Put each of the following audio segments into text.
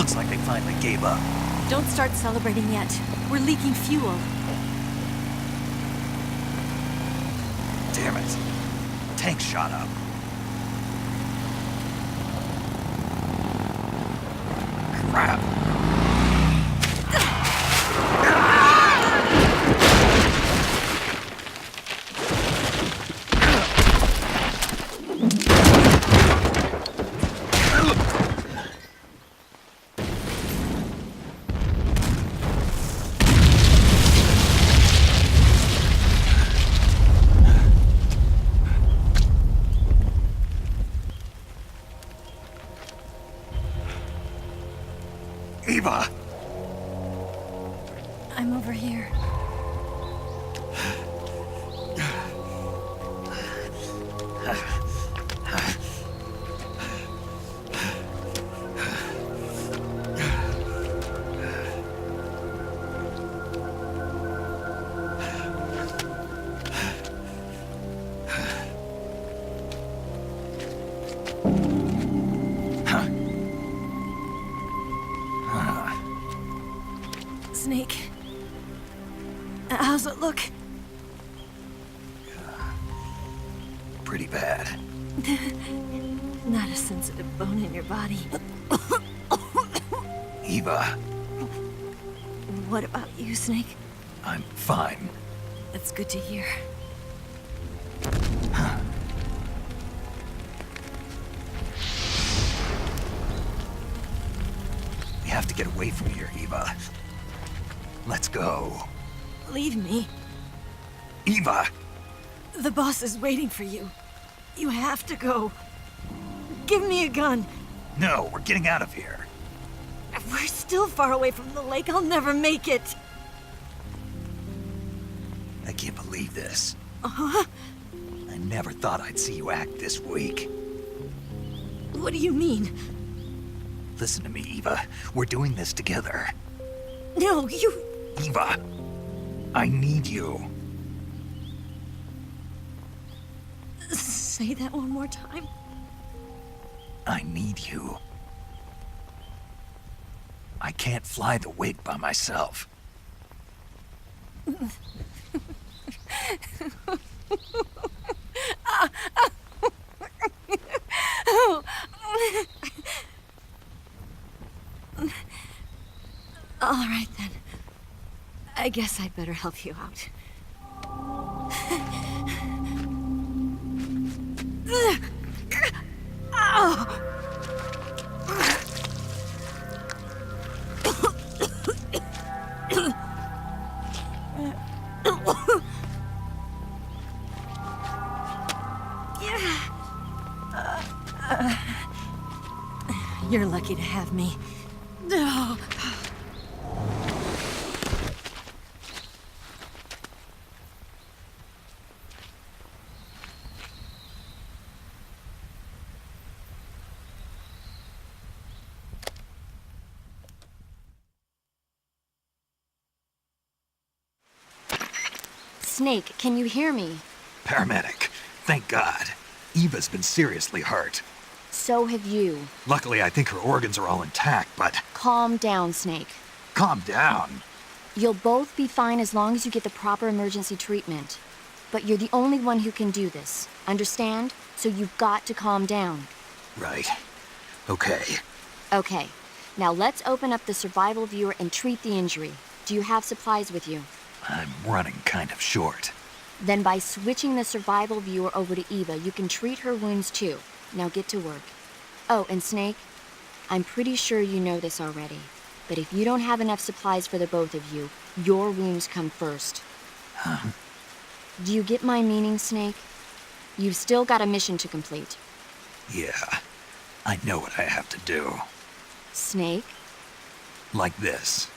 Looks like they finally gave up. Don't start celebrating yet. We're leaking fuel. Damn it. Tank shot up. Crap. Eva! I'm over here. Snake. How's it look? Pretty bad. Not a sensitive bone in your body. Eva, What about you, Snake? I'm fine. That's good to hear. We have to get away from here, Eva. Let's go. Leave me. Eva! The boss is waiting for you. You have to go. Give me a gun. No, we're getting out of here. We're still far away from the lake. I'll never make it. I can't believe this. Uh-huh. I never thought I'd see you act this weak. What do you mean? Listen to me, Eva. We're doing this together. No, you... Eva, I need you. Say that one more time. I need you. I can't fly the wig by myself. All right, then. I guess I'd better help you out. You're lucky to have me. Oh. Snake, can you hear me? Paramedic. Thank God. Eva's been seriously hurt. So have you. Luckily, I think her organs are all intact, but... Calm down, Snake. Calm down. You'll both be fine as long as you get the proper emergency treatment. But you're the only one who can do this. Understand? So you've got to calm down. Right. Okay. Okay. Now let's open up the survival viewer and treat the injury. Do you have supplies with you? I'm running kind of short. Then by switching the survival viewer over to Eva, you can treat her wounds too. Now get to work. Oh, and Snake, I'm pretty sure you know this already, but if you don't have enough supplies for the both of you, your wounds come first. Huh? Do you get my meaning, Snake? You've still got a mission to complete. Yeah. I know what I have to do. Snake? Like this.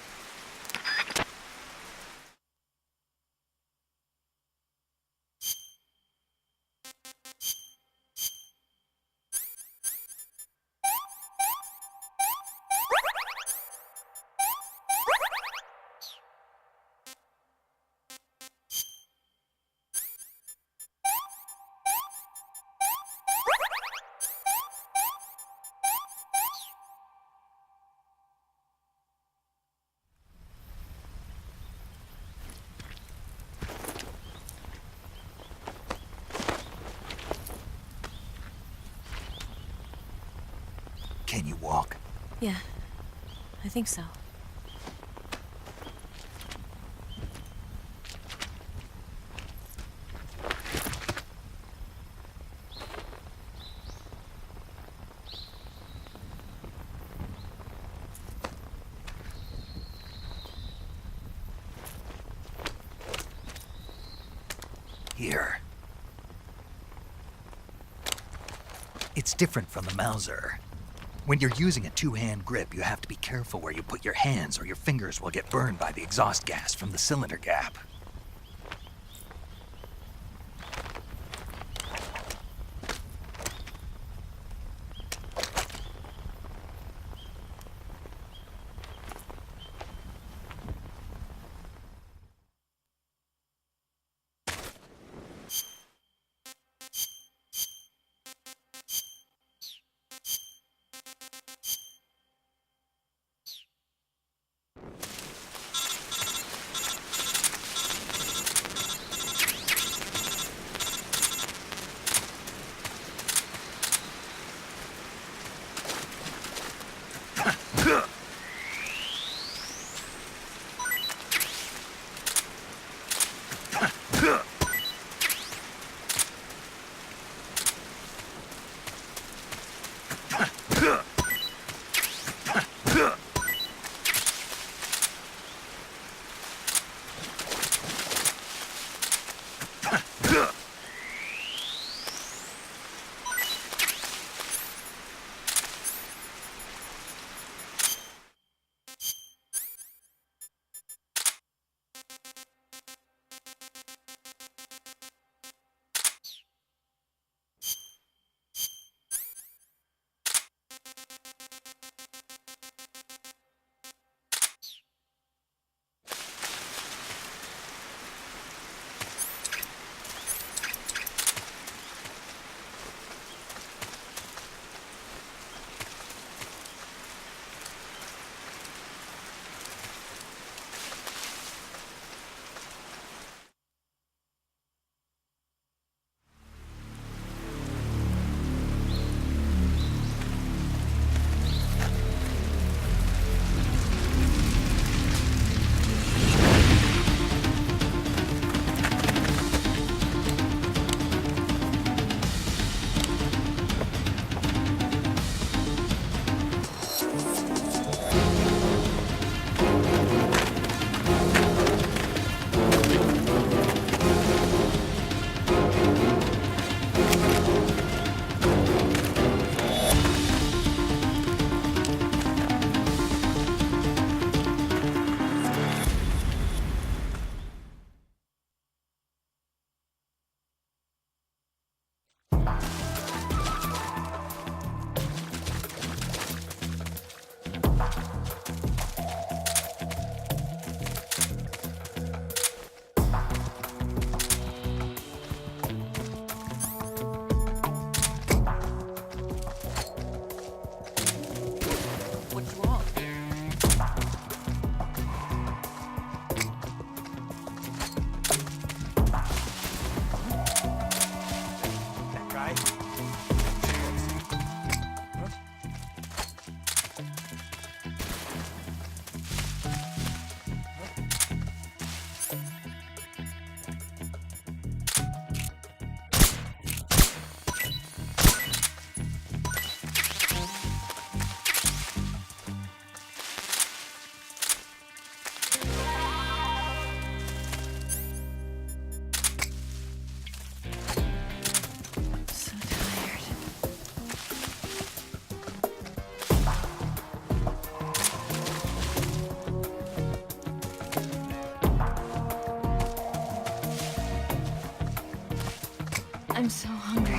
Can you walk? Yeah, I think so. Here. It's different from the Mauser. When you're using a two-hand grip, you have to be careful where you put your hands or your fingers will get burned by the exhaust gas from the cylinder gap. I'm so hungry.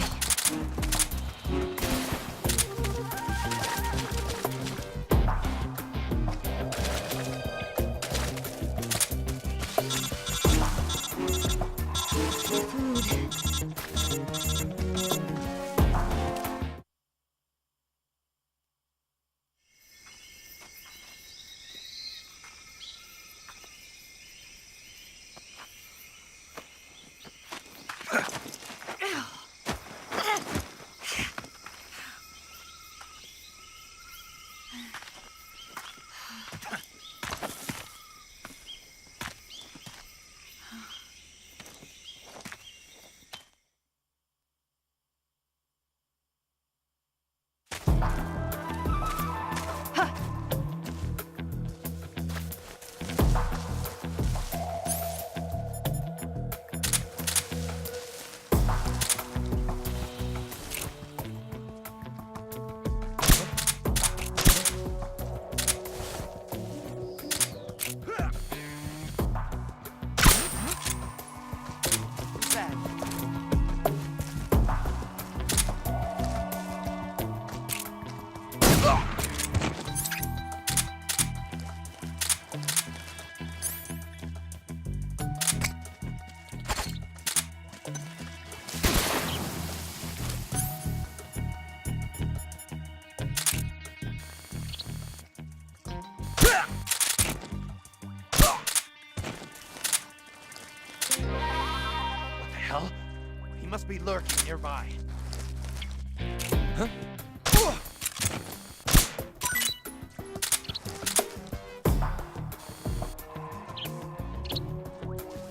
He must be lurking nearby.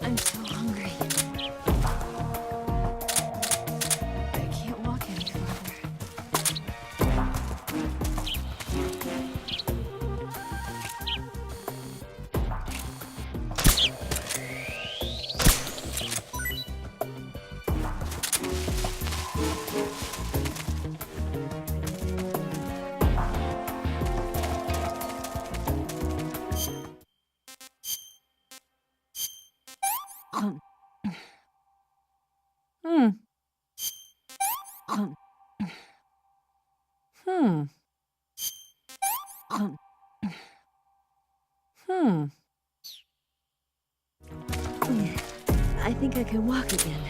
I'm so hungry. I can't walk any farther. I think I can walk again.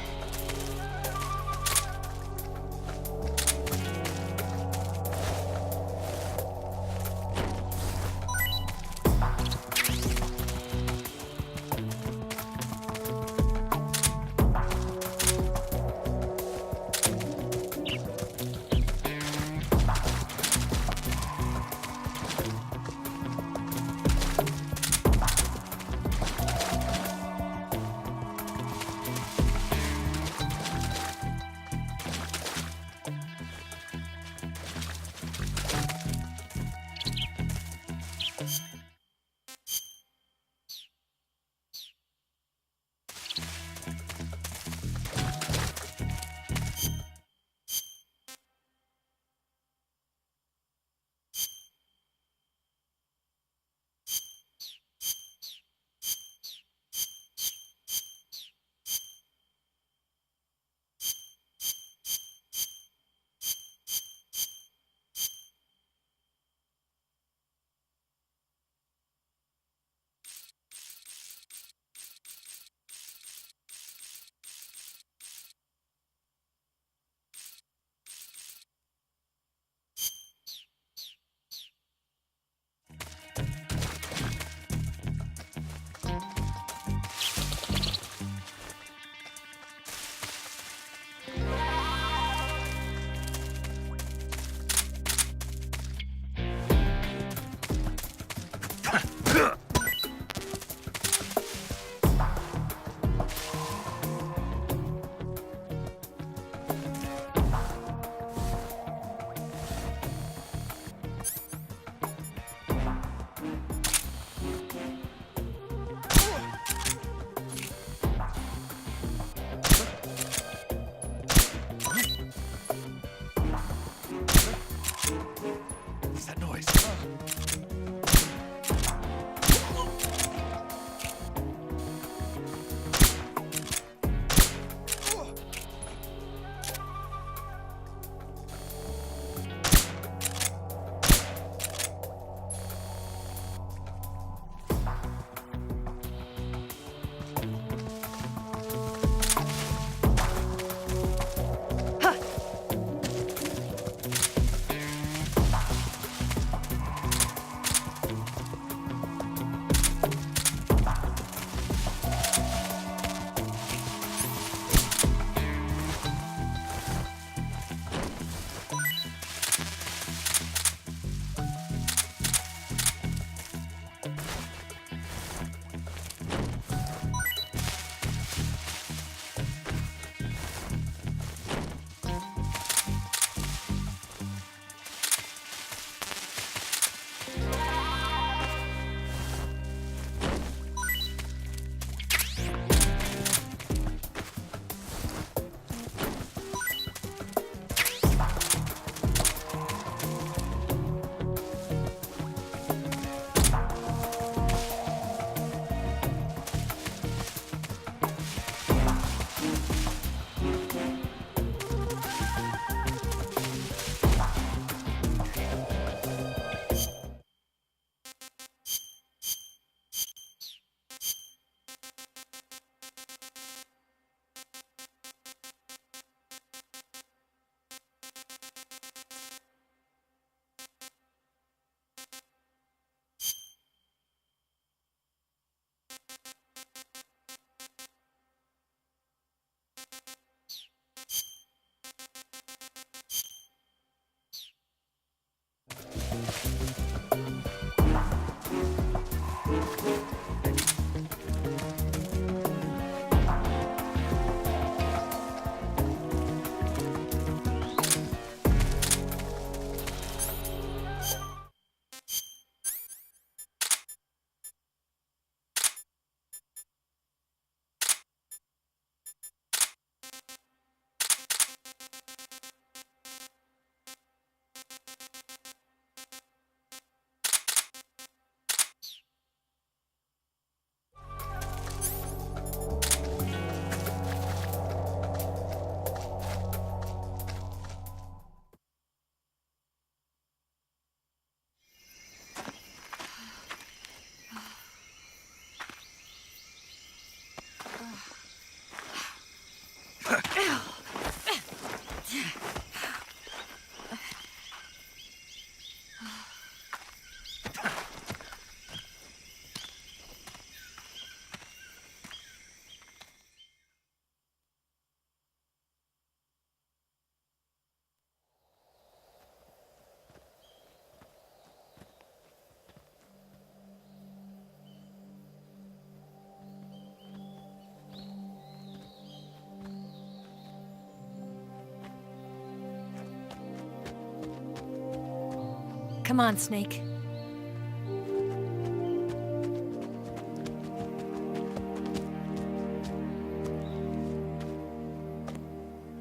Come on, Snake.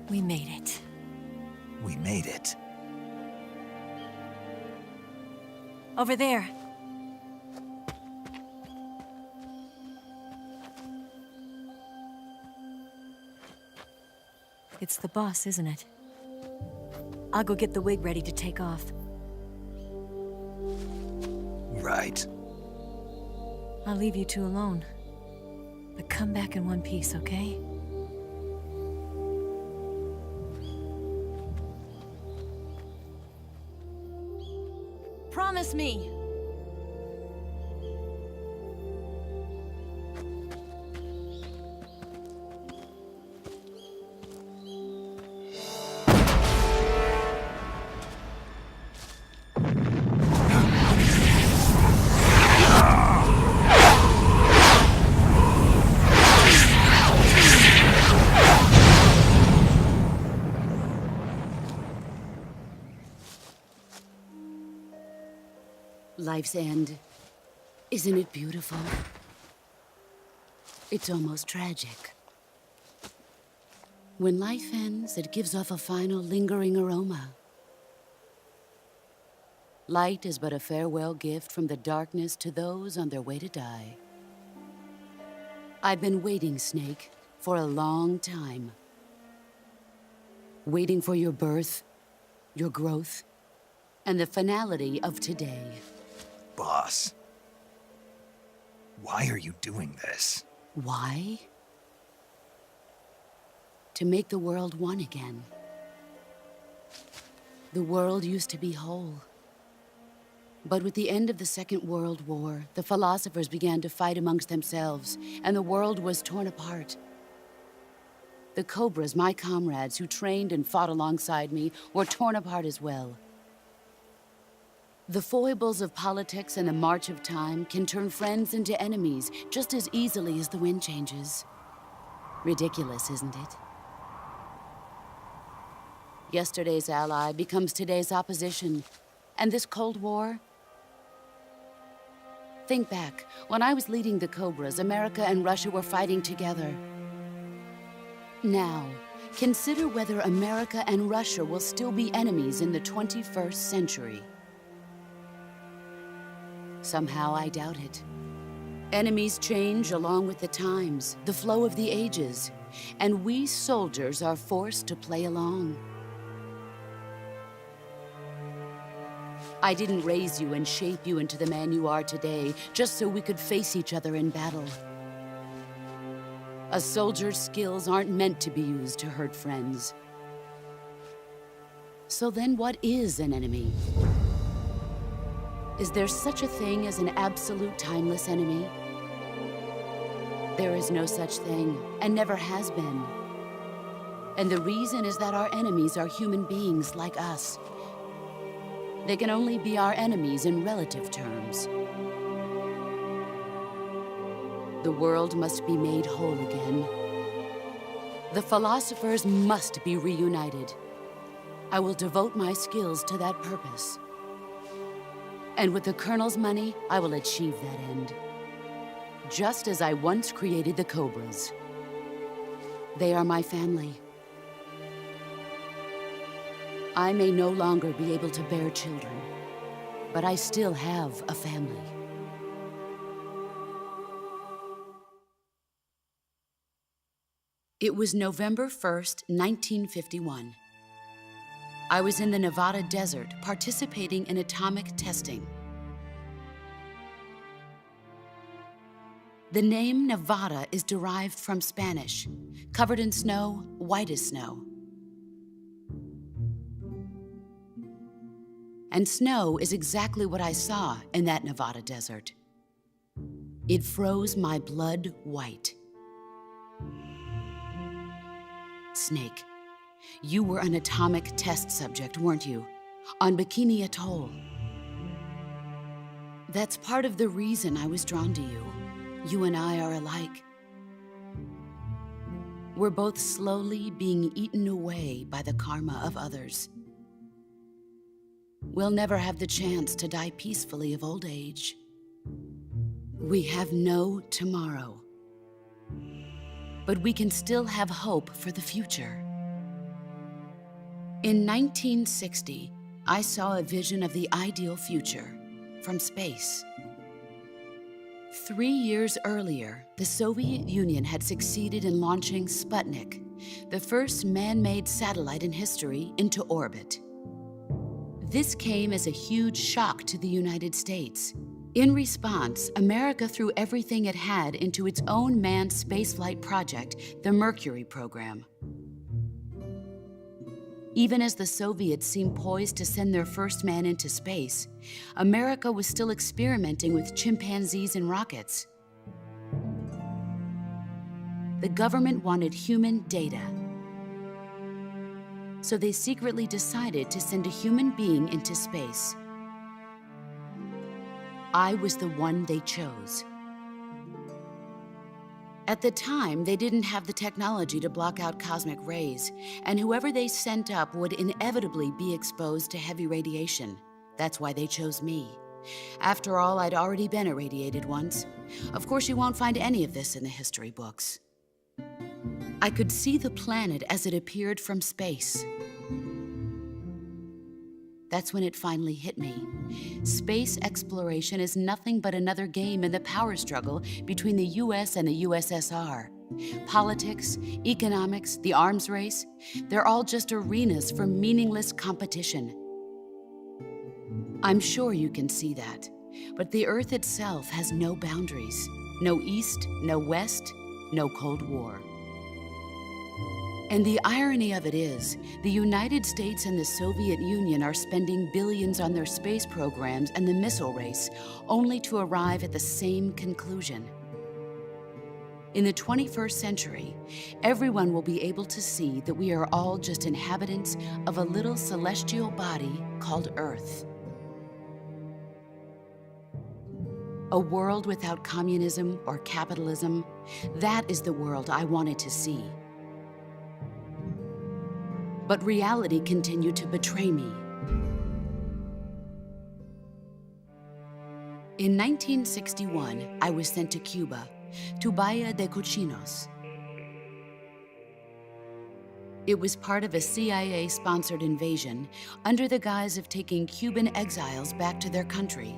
We made it. We made it. Over there. It's the boss, isn't it? I'll go get the wig ready to take off. Right. I'll leave you two alone. But come back in one piece, okay? Promise me! Life's end. Isn't it beautiful? It's almost tragic. When life ends, it gives off a final lingering aroma. Light is but a farewell gift from the darkness to those on their way to die. I've been waiting, Snake, for a long time. Waiting for your birth, your growth, and the finality of today. Boss. Why are you doing this? Why? To make the world one again. The world used to be whole. But with the end of the Second World War, the philosophers began to fight amongst themselves, and the world was torn apart. The Cobras, my comrades who trained and fought alongside me, were torn apart as well. The foibles of politics and the march of time can turn friends into enemies just as easily as the wind changes. Ridiculous, isn't it? Yesterday's ally becomes today's opposition, and this Cold War? Think back. When I was leading the Cobras, America and Russia were fighting together. Now, consider whether America and Russia will still be enemies in the 21st century. Somehow I doubt it. Enemies change along with the times, the flow of the ages, and we soldiers are forced to play along. I didn't raise you and shape you into the man you are today just so we could face each other in battle. A soldier's skills aren't meant to be used to hurt friends. So then what is an enemy? Is there such a thing as an absolute timeless enemy? There is no such thing, and never has been. And the reason is that our enemies are human beings like us. They can only be our enemies in relative terms. The world must be made whole again. The philosophers must be reunited. I will devote my skills to that purpose. And with the Colonel's money, I will achieve that end. Just as I once created the Cobras. They are my family. I may no longer be able to bear children, but I still have a family. It was November 1st, 1951. I was in the Nevada desert participating in atomic testing. The name Nevada is derived from Spanish, covered in snow, white as snow. And snow is exactly what I saw in that Nevada desert. It froze my blood white. Snake, you were an atomic test subject, weren't you? On Bikini Atoll. That's part of the reason I was drawn to you. You and I are alike. We're both slowly being eaten away by the karma of others. we'll never have the chance to die peacefully of old age. We have no tomorrow. But we can still have hope for the future. In 1960, I saw a vision of the ideal future from space. 3 years earlier, the Soviet Union had succeeded in launching Sputnik, the first man-made satellite in history, into orbit. This came as a huge shock to the United States. In response, America threw everything it had into its own manned spaceflight project, the Mercury program. Even as the Soviets seemed poised to send their first man into space, America was still experimenting with chimpanzees and rockets. The government wanted human data, so they secretly decided to send a human being into space. I was the one they chose. At the time, they didn't have the technology to block out cosmic rays, and whoever they sent up would inevitably be exposed to heavy radiation. That's why they chose me. After all, I'd already been irradiated once. Of course, you won't find any of this in the history books. I could see the planet as it appeared from space. That's when it finally hit me. Space exploration is nothing but another game in the power struggle between the US and the USSR. Politics, economics, the arms race, they're all just arenas for meaningless competition. I'm sure you can see that, but the Earth itself has no boundaries. No East, no West, no Cold War. And the irony of it is, the United States and the Soviet Union are spending billions on their space programs and the missile race, only to arrive at the same conclusion. In the 21st century, everyone will be able to see that we are all just inhabitants of a little celestial body called Earth. A world without communism or capitalism, that is the world I wanted to see. But reality continued to betray me. In 1961, I was sent to Cuba, to Bahia de Cochinos. It was part of a CIA-sponsored invasion under the guise of taking Cuban exiles back to their country.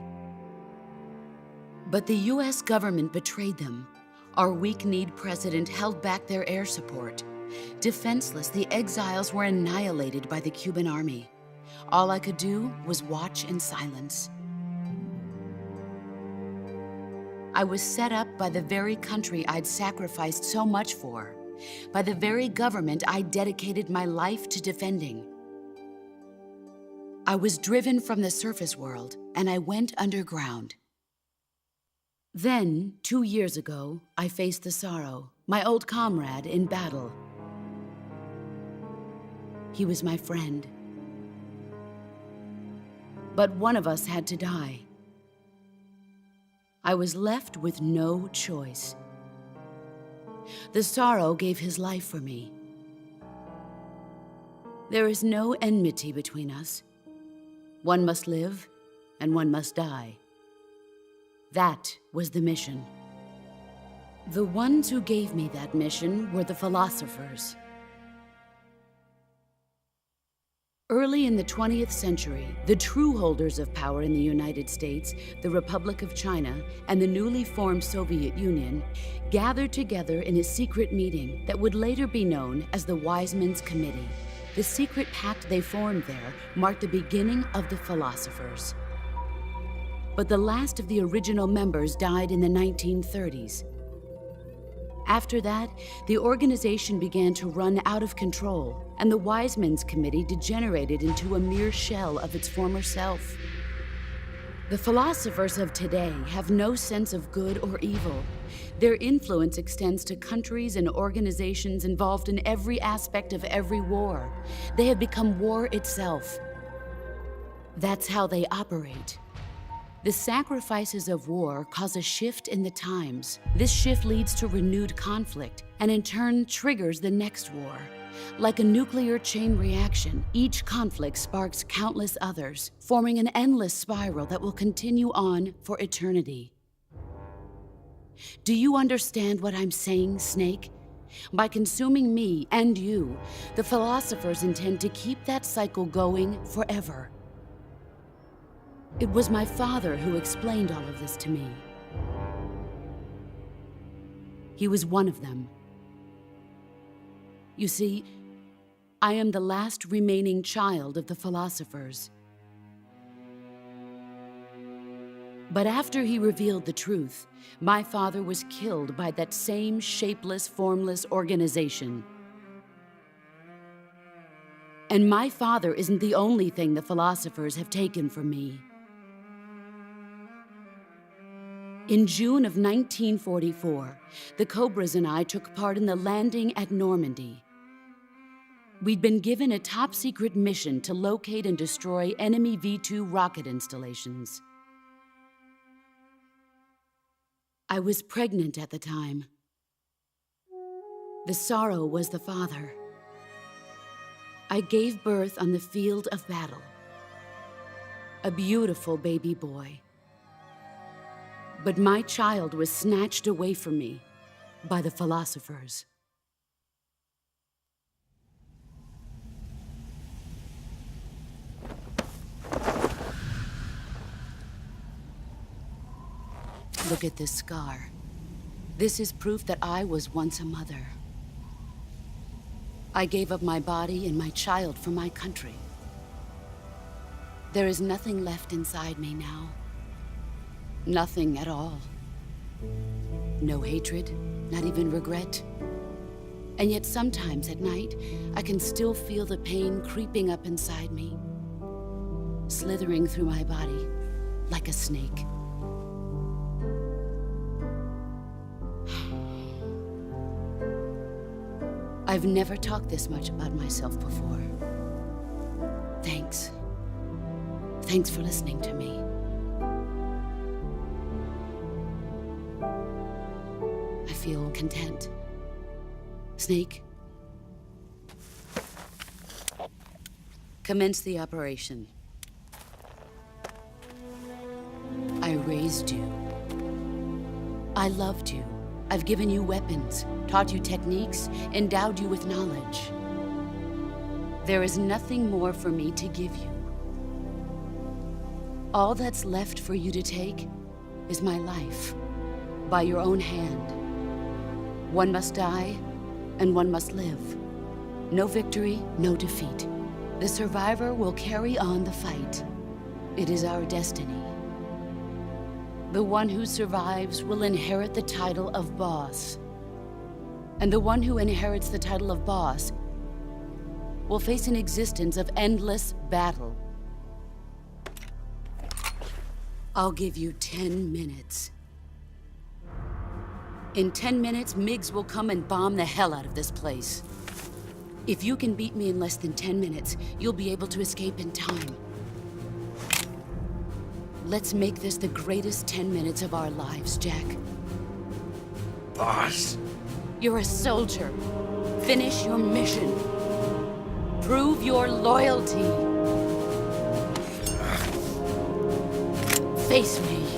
But the US government betrayed them. Our weak-kneed president held back their air support. Defenseless, the exiles were annihilated by the Cuban army. All I could do was watch in silence. I was set up by the very country I'd sacrificed so much for, by the very government I dedicated my life to defending. I was driven from the surface world, and I went underground. Then, 2 years ago, I faced the Sorrow, my old comrade in battle. He was my friend. But one of us had to die. I was left with no choice. The Sorrow gave his life for me. There is no enmity between us. One must live, and one must die. That was the mission. The ones who gave me that mission were the philosophers. Early in the 20th century, the true holders of power in the United States, the Republic of China, and the newly formed Soviet Union gathered together in a secret meeting that would later be known as the Wise Men's Committee. The secret pact they formed there marked the beginning of the philosophers. But the last of the original members died in the 1930s. After that, the organization began to run out of control, and the Wise Men's Committee degenerated into a mere shell of its former self. The philosophers of today have no sense of good or evil. Their influence extends to countries and organizations involved in every aspect of every war. They have become war itself. That's how they operate. The sacrifices of war cause a shift in the times. This shift leads to renewed conflict, and in turn triggers the next war. Like a nuclear chain reaction, each conflict sparks countless others, forming an endless spiral that will continue on for eternity. Do you understand what I'm saying, Snake? By consuming me and you, the philosophers intend to keep that cycle going forever. It was my father who explained all of this to me. He was one of them. You see, I am the last remaining child of the philosophers. But after he revealed the truth, my father was killed by that same shapeless, formless organization. And my father isn't the only thing the philosophers have taken from me. In June of 1944, the Cobras and I took part in the landing at Normandy. We'd been given a top-secret mission to locate and destroy enemy V-2 rocket installations. I was pregnant at the time. The sorrow was the father. I gave birth on the field of battle. A beautiful baby boy. But my child was snatched away from me by the philosophers. Look at this scar. This is proof that I was once a mother. I gave up my body and my child for my country. There is nothing left inside me now. Nothing at all. No hatred, not even regret. And yet sometimes at night, I can still feel the pain creeping up inside me, slithering through my body like a snake. I've never talked this much about myself before. Thanks. Thanks for listening to me. I feel content. Snake, commence the operation. I raised you. I loved you. I've given you weapons, taught you techniques, endowed you with knowledge. There is nothing more for me to give you. All that's left for you to take is my life, by your own hand. One must die, and one must live. No victory, no defeat. The survivor will carry on the fight. It is our destiny. The one who survives will inherit the title of boss. And the one who inherits the title of boss will face an existence of endless battle. I'll give you 10 minutes. In 10 minutes, MiGs will come and bomb the hell out of this place. If you can beat me in less than 10 minutes, you'll be able to escape in time. Let's make this the greatest 10 minutes of our lives, Jack. Boss. You're a soldier. Finish your mission. Prove your loyalty. Face me.